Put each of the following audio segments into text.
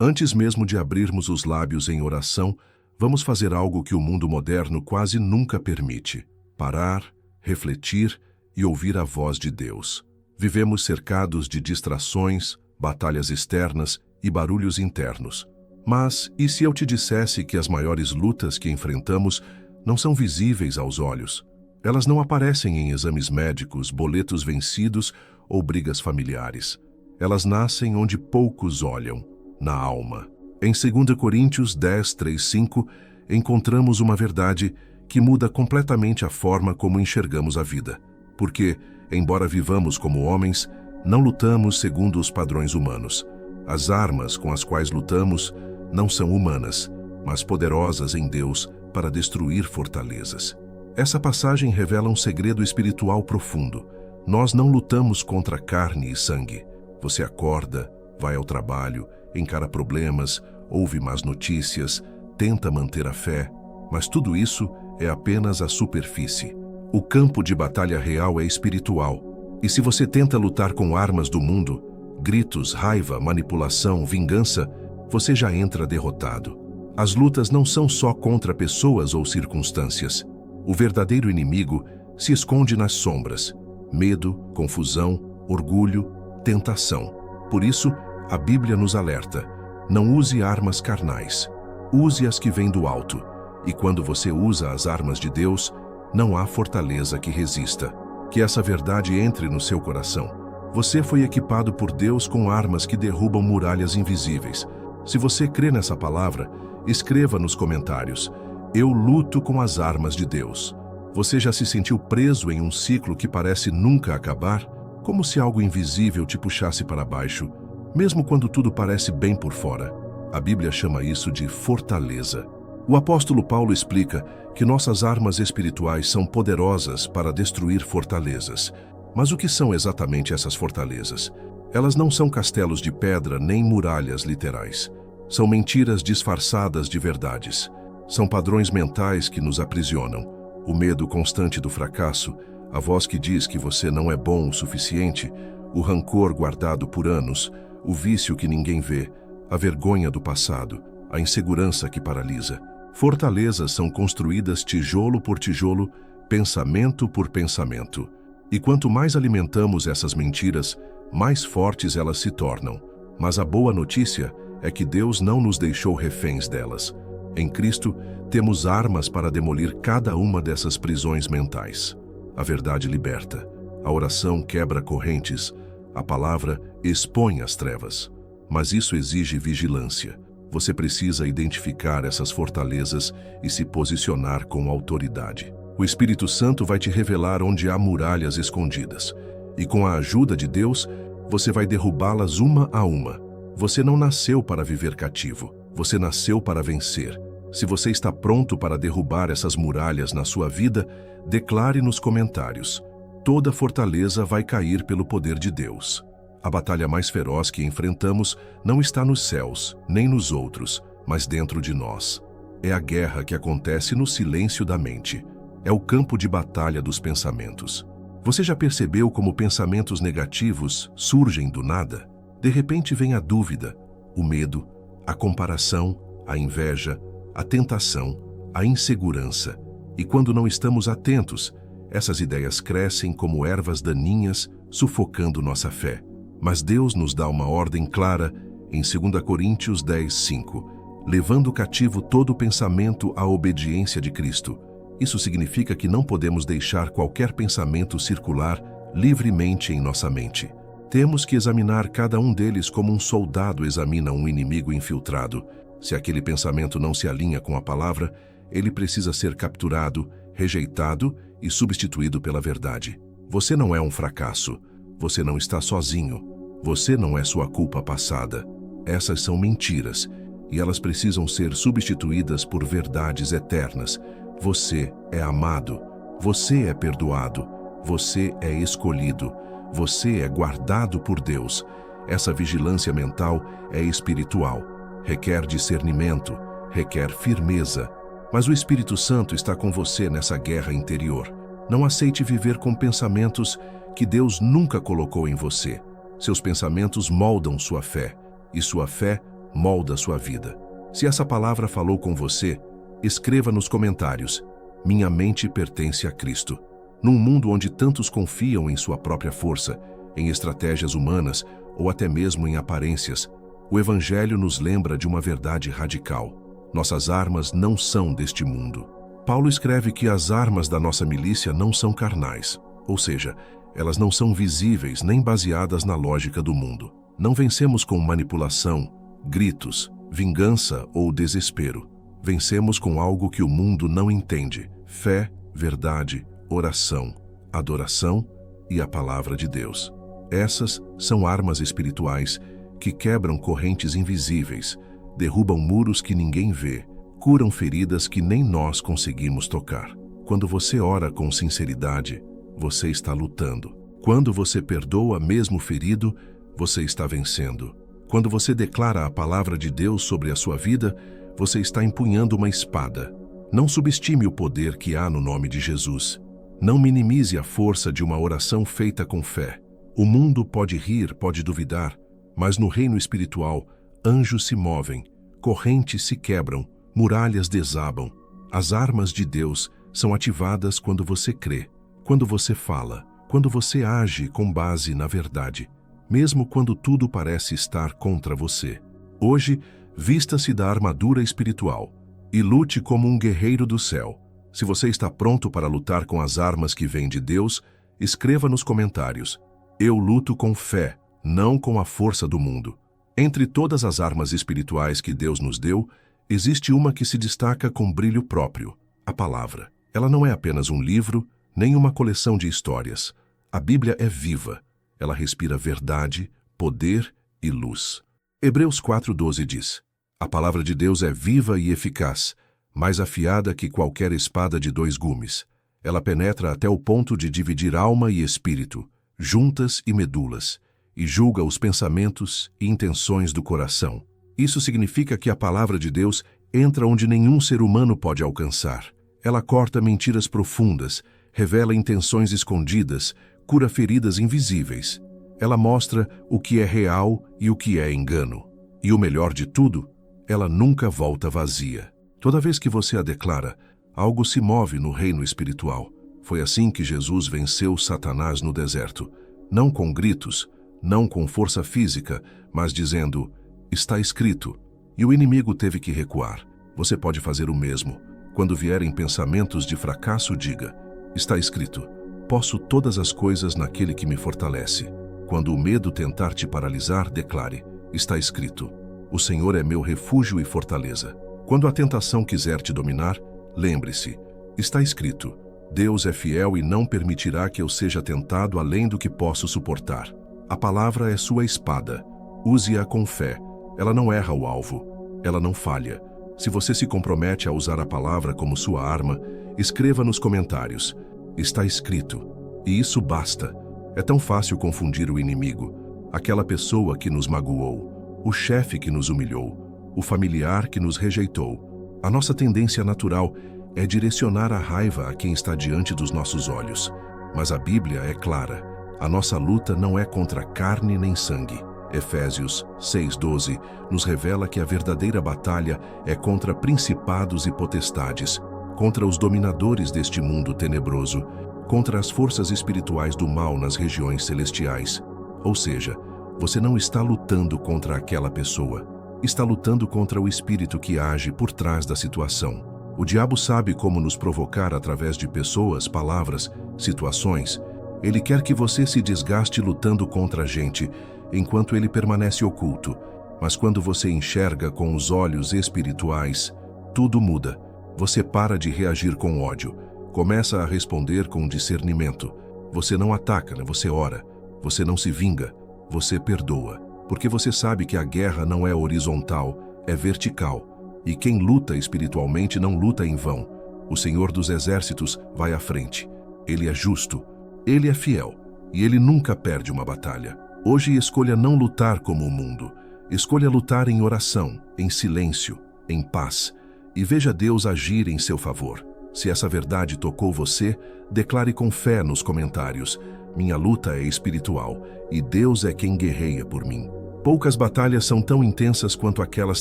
Antes mesmo de abrirmos os lábios em oração, vamos fazer algo que o mundo moderno quase nunca permite: parar, refletir e ouvir a voz de Deus. Vivemos cercados de distrações, batalhas externas e barulhos internos. Mas, e se eu te dissesse que as maiores lutas que enfrentamos não são visíveis aos olhos? Elas não aparecem em exames médicos, boletos vencidos ou brigas familiares. Elas nascem onde poucos olham, na alma. Em 2 Coríntios 10, 3, 5, encontramos uma verdade que muda completamente a forma como enxergamos a vida. Porque, embora vivamos como homens, não lutamos segundo os padrões humanos. As armas com as quais lutamos não são humanas, mas poderosas em Deus para destruir fortalezas. Essa passagem revela um segredo espiritual profundo. Nós não lutamos contra carne e sangue. Você acorda, vai ao trabalho, encara problemas, ouve más notícias, tenta manter a fé, mas tudo isso é apenas a superfície. O campo de batalha real é espiritual, e se você tenta lutar com armas do mundo, gritos, raiva, manipulação, vingança, você já entra derrotado. As lutas não são só contra pessoas ou circunstâncias. O verdadeiro inimigo se esconde nas sombras: medo, confusão, orgulho, tentação. Por isso, a Bíblia nos alerta: não use armas carnais, use as que vêm do alto. E quando você usa as armas de Deus, não há fortaleza que resista. Que essa verdade entre no seu coração. Você foi equipado por Deus com armas que derrubam muralhas invisíveis. Se você crê nessa palavra, escreva nos comentários: eu luto com as armas de Deus. Você já se sentiu preso em um ciclo que parece nunca acabar? Como se algo invisível te puxasse para baixo, mesmo quando tudo parece bem por fora. A Bíblia chama isso de fortaleza. O apóstolo Paulo explica que nossas armas espirituais são poderosas para destruir fortalezas. Mas o que são exatamente essas fortalezas? Elas não são castelos de pedra nem muralhas literais. São mentiras disfarçadas de verdades. São padrões mentais que nos aprisionam. O medo constante do fracasso, a voz que diz que você não é bom o suficiente, o rancor guardado por anos, o vício que ninguém vê, a vergonha do passado, a insegurança que paralisa. Fortalezas são construídas tijolo por tijolo, pensamento por pensamento. E quanto mais alimentamos essas mentiras, mais fortes elas se tornam. Mas a boa notícia é que Deus não nos deixou reféns delas. Em Cristo, temos armas para demolir cada uma dessas prisões mentais. A verdade liberta, a oração quebra correntes, a palavra expõe as trevas. Mas isso exige vigilância. Você precisa identificar essas fortalezas e se posicionar com autoridade. O Espírito Santo vai te revelar onde há muralhas escondidas. E com a ajuda de Deus, você vai derrubá-las uma a uma. Você não nasceu para viver cativo. Você nasceu para vencer. Se você está pronto para derrubar essas muralhas na sua vida, declare nos comentários: toda fortaleza vai cair pelo poder de Deus. A batalha mais feroz que enfrentamos não está nos céus, nem nos outros, mas dentro de nós. É a guerra que acontece no silêncio da mente. É o campo de batalha dos pensamentos. Você já percebeu como pensamentos negativos surgem do nada? De repente vem a dúvida, o medo, a comparação, a inveja, a tentação, a insegurança. E quando não estamos atentos, essas ideias crescem como ervas daninhas, sufocando nossa fé. Mas Deus nos dá uma ordem clara em 2 Coríntios 10, 5, levando cativo todo pensamento à obediência de Cristo. Isso significa que não podemos deixar qualquer pensamento circular livremente em nossa mente. Temos que examinar cada um deles como um soldado examina um inimigo infiltrado. Se aquele pensamento não se alinha com a palavra, ele precisa ser capturado, rejeitado e substituído pela verdade. Você não é um fracasso. Você não está sozinho. Você não é sua culpa passada. Essas são mentiras, e elas precisam ser substituídas por verdades eternas. Você é amado. Você é perdoado. Você é escolhido. Você é guardado por Deus. Essa vigilância mental é espiritual. Requer discernimento, requer firmeza. Mas o Espírito Santo está com você nessa guerra interior. Não aceite viver com pensamentos que Deus nunca colocou em você. Seus pensamentos moldam sua fé, e sua fé molda sua vida. Se essa palavra falou com você, escreva nos comentários: minha mente pertence a Cristo. Num mundo onde tantos confiam em sua própria força, em estratégias humanas ou até mesmo em aparências, o Evangelho nos lembra de uma verdade radical: nossas armas não são deste mundo. Paulo escreve que as armas da nossa milícia não são carnais, ou seja, elas não são visíveis nem baseadas na lógica do mundo. Não vencemos com manipulação, gritos, vingança ou desespero. Vencemos com algo que o mundo não entende: fé, verdade, oração, adoração e a palavra de Deus. Essas são armas espirituais que quebram correntes invisíveis, derrubam muros que ninguém vê, curam feridas que nem nós conseguimos tocar. Quando você ora com sinceridade, você está lutando. Quando você perdoa mesmo ferido, você está vencendo. Quando você declara a palavra de Deus sobre a sua vida, você está empunhando uma espada. Não subestime o poder que há no nome de Jesus. Não minimize a força de uma oração feita com fé. O mundo pode rir, pode duvidar, mas no reino espiritual, anjos se movem, correntes se quebram, muralhas desabam. As armas de Deus são ativadas quando você crê, quando você fala, quando você age com base na verdade, mesmo quando tudo parece estar contra você. Hoje, vista-se da armadura espiritual e lute como um guerreiro do céu. Se você está pronto para lutar com as armas que vêm de Deus, escreva nos comentários: eu luto com fé, não com a força do mundo. Entre todas as armas espirituais que Deus nos deu, existe uma que se destaca com brilho próprio: a palavra. Ela não é apenas um livro, nem uma coleção de histórias. A Bíblia é viva. Ela respira verdade, poder e luz. Hebreus 4:12 diz: a palavra de Deus é viva e eficaz, mais afiada que qualquer espada de 2 gumes. Ela penetra até o ponto de dividir alma e espírito, juntas e medulas, e julga os pensamentos e intenções do coração. Isso significa que a palavra de Deus entra onde nenhum ser humano pode alcançar. Ela corta mentiras profundas, revela intenções escondidas, cura feridas invisíveis. Ela mostra o que é real e o que é engano. E o melhor de tudo, ela nunca volta vazia. Toda vez que você a declara, algo se move no reino espiritual. Foi assim que Jesus venceu Satanás no deserto. Não com gritos, não com força física, mas dizendo: está escrito. E o inimigo teve que recuar. Você pode fazer o mesmo. Quando vierem pensamentos de fracasso, diga: está escrito. Posso todas as coisas naquele que me fortalece. Quando o medo tentar te paralisar, declare: está escrito. O Senhor é meu refúgio e fortaleza. Quando a tentação quiser te dominar, lembre-se: está escrito. Deus é fiel e não permitirá que eu seja tentado além do que posso suportar. A palavra é sua espada. Use-a com fé. Ela não erra o alvo. Ela não falha. Se você se compromete a usar a palavra como sua arma, escreva nos comentários: está escrito. E isso basta. É tão fácil confundir o inimigo, aquela pessoa que nos magoou, o chefe que nos humilhou, o familiar que nos rejeitou. A nossa tendência natural é direcionar a raiva a quem está diante dos nossos olhos. Mas a Bíblia é clara: a nossa luta não é contra carne nem sangue. Efésios 6:12 nos revela que a verdadeira batalha é contra principados e potestades, contra os dominadores deste mundo tenebroso, contra as forças espirituais do mal nas regiões celestiais. Ou seja, você não está lutando contra aquela pessoa, está lutando contra o espírito que age por trás da situação. O diabo sabe como nos provocar através de pessoas, palavras, situações. Ele quer que você se desgaste lutando contra a gente, enquanto ele permanece oculto. Mas quando você enxerga com os olhos espirituais, tudo muda. Você para de reagir com ódio, começa a responder com discernimento. Você não ataca, você ora. Você não se vinga, você perdoa. Porque você sabe que a guerra não é horizontal, é vertical. E quem luta espiritualmente não luta em vão. O Senhor dos Exércitos vai à frente. Ele é justo, ele é fiel, e ele nunca perde uma batalha. Hoje escolha não lutar como o mundo. Escolha lutar em oração, em silêncio, em paz. E veja Deus agir em seu favor. Se essa verdade tocou você, declare com fé nos comentários: minha luta é espiritual e Deus é quem guerreia por mim. Poucas batalhas são tão intensas quanto aquelas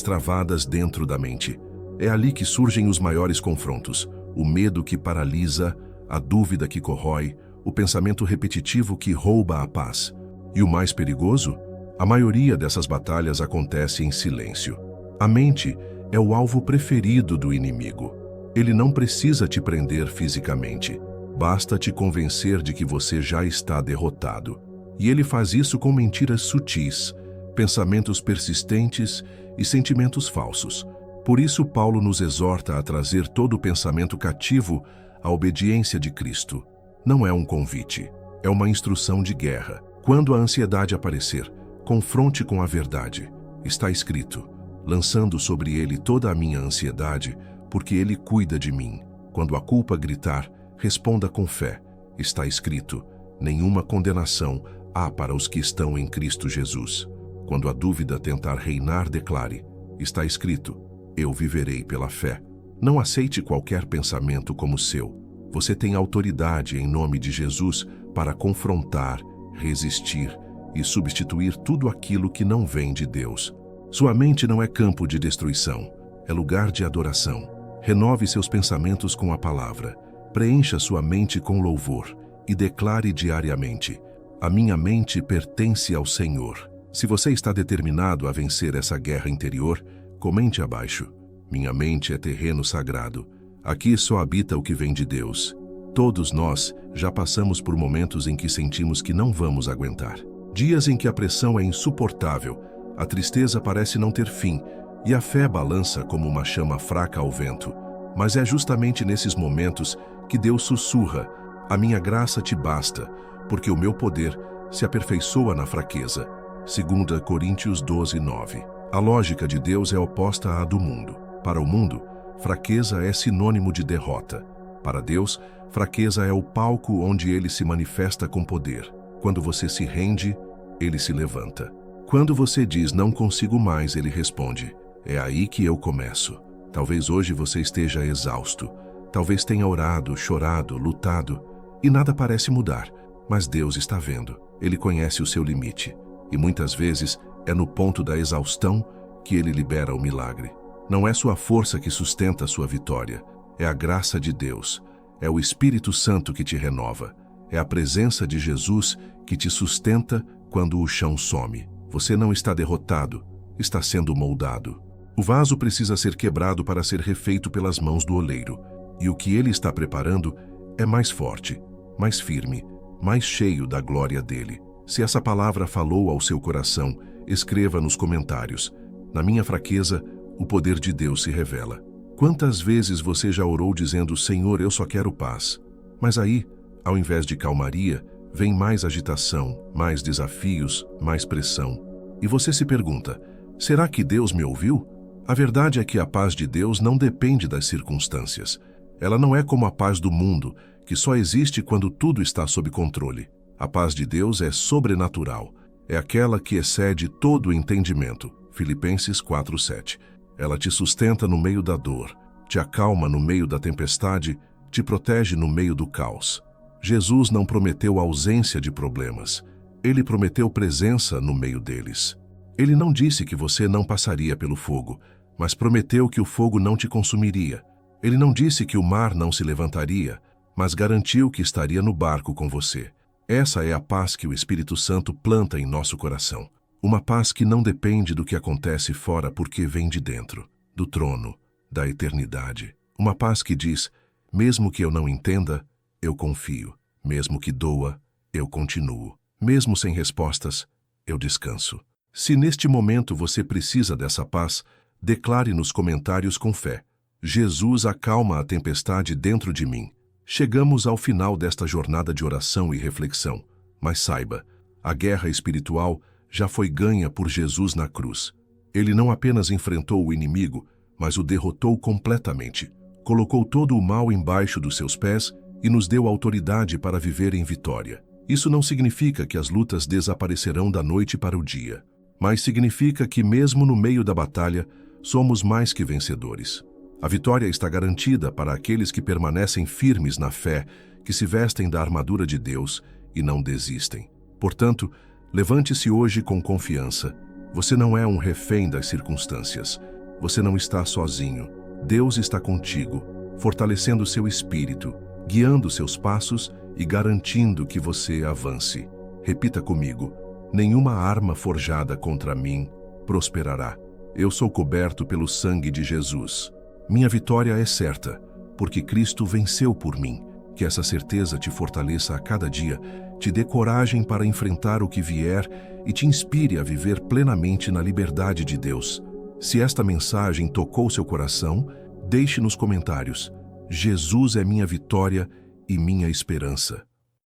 travadas dentro da mente. É ali que surgem os maiores confrontos: o medo que paralisa, a dúvida que corrói, o pensamento repetitivo que rouba a paz. E o mais perigoso? A maioria dessas batalhas acontece em silêncio. A mente é o alvo preferido do inimigo. Ele não precisa te prender fisicamente. Basta te convencer de que você já está derrotado. E ele faz isso com mentiras sutis, pensamentos persistentes e sentimentos falsos. Por isso, Paulo nos exorta a trazer todo o pensamento cativo à obediência de Cristo. Não é um convite, é uma instrução de guerra. Quando a ansiedade aparecer, confronte com a verdade. Está escrito: lançando sobre ele toda a minha ansiedade, porque ele cuida de mim. Quando a culpa gritar, responda com fé. Está escrito: nenhuma condenação há para os que estão em Cristo Jesus. Quando a dúvida tentar reinar, declare: está escrito: eu viverei pela fé. Não aceite qualquer pensamento como seu. Você tem autoridade em nome de Jesus para confrontar, resistir e substituir tudo aquilo que não vem de Deus. Sua mente não é campo de destruição, é lugar de adoração. Renove seus pensamentos com a palavra. Preencha sua mente com louvor e declare diariamente: a minha mente pertence ao Senhor. Se você está determinado a vencer essa guerra interior, comente abaixo: minha mente é terreno sagrado. Aqui só habita o que vem de Deus. Todos nós já passamos por momentos em que sentimos que não vamos aguentar. Dias em que a pressão é insuportável, a tristeza parece não ter fim e a fé balança como uma chama fraca ao vento. Mas é justamente nesses momentos que Deus sussurra: a minha graça te basta, porque o meu poder se aperfeiçoa na fraqueza. 2 Coríntios 12:9. A lógica de Deus é oposta à do mundo. Para o mundo, fraqueza é sinônimo de derrota. Para Deus, fraqueza é o palco onde ele se manifesta com poder. Quando você se rende, ele se levanta. Quando você diz não consigo mais, ele responde: é aí que eu começo. Talvez hoje você esteja exausto. Talvez tenha orado, chorado, lutado e nada parece mudar. Mas Deus está vendo. Ele conhece o seu limite. E muitas vezes é no ponto da exaustão que ele libera o milagre. Não é sua força que sustenta a sua vitória. É a graça de Deus. É o Espírito Santo que te renova. É a presença de Jesus que te sustenta quando o chão some. Você não está derrotado, está sendo moldado. O vaso precisa ser quebrado para ser refeito pelas mãos do oleiro. E o que ele está preparando é mais forte, mais firme, mais cheio da glória dele. Se essa palavra falou ao seu coração, escreva nos comentários: na minha fraqueza, o poder de Deus se revela. Quantas vezes você já orou dizendo: Senhor, eu só quero paz? Mas aí, ao invés de calmaria, vem mais agitação, mais desafios, mais pressão. E você se pergunta: será que Deus me ouviu? A verdade é que a paz de Deus não depende das circunstâncias. Ela não é como a paz do mundo, que só existe quando tudo está sob controle. A paz de Deus é sobrenatural. É aquela que excede todo o entendimento. Filipenses 4:7. Ela te sustenta no meio da dor, te acalma no meio da tempestade, te protege no meio do caos. Jesus não prometeu ausência de problemas. Ele prometeu presença no meio deles. Ele não disse que você não passaria pelo fogo, mas prometeu que o fogo não te consumiria. Ele não disse que o mar não se levantaria, mas garantiu que estaria no barco com você. Essa é a paz que o Espírito Santo planta em nosso coração. Uma paz que não depende do que acontece fora porque vem de dentro, do trono, da eternidade. Uma paz que diz: mesmo que eu não entenda, eu confio. Mesmo que doa, eu continuo. Mesmo sem respostas, eu descanso. Se neste momento você precisa dessa paz, declare nos comentários com fé: Jesus acalma a tempestade dentro de mim. Chegamos ao final desta jornada de oração e reflexão. Mas saiba, a guerra espiritual já foi ganha por Jesus na cruz. Ele não apenas enfrentou o inimigo, mas o derrotou completamente. Colocou todo o mal embaixo dos seus pés e nos deu autoridade para viver em vitória. Isso não significa que as lutas desaparecerão da noite para o dia, mas significa que mesmo no meio da batalha, somos mais que vencedores. A vitória está garantida para aqueles que permanecem firmes na fé, que se vestem da armadura de Deus e não desistem. Portanto, levante-se hoje com confiança, Você não é um refém das circunstâncias. Você não está sozinho. Deus está contigo, fortalecendo seu espírito, guiando seus passos e garantindo que você avance. Repita comigo: nenhuma arma forjada contra mim prosperará. Eu sou coberto pelo sangue de Jesus. Minha vitória é certa, porque Cristo venceu por mim. Que essa certeza te fortaleça a cada dia, te dê coragem para enfrentar o que vier e te inspire a viver plenamente na liberdade de Deus. Se esta mensagem tocou seu coração, deixe nos comentários: Jesus é minha vitória e minha esperança.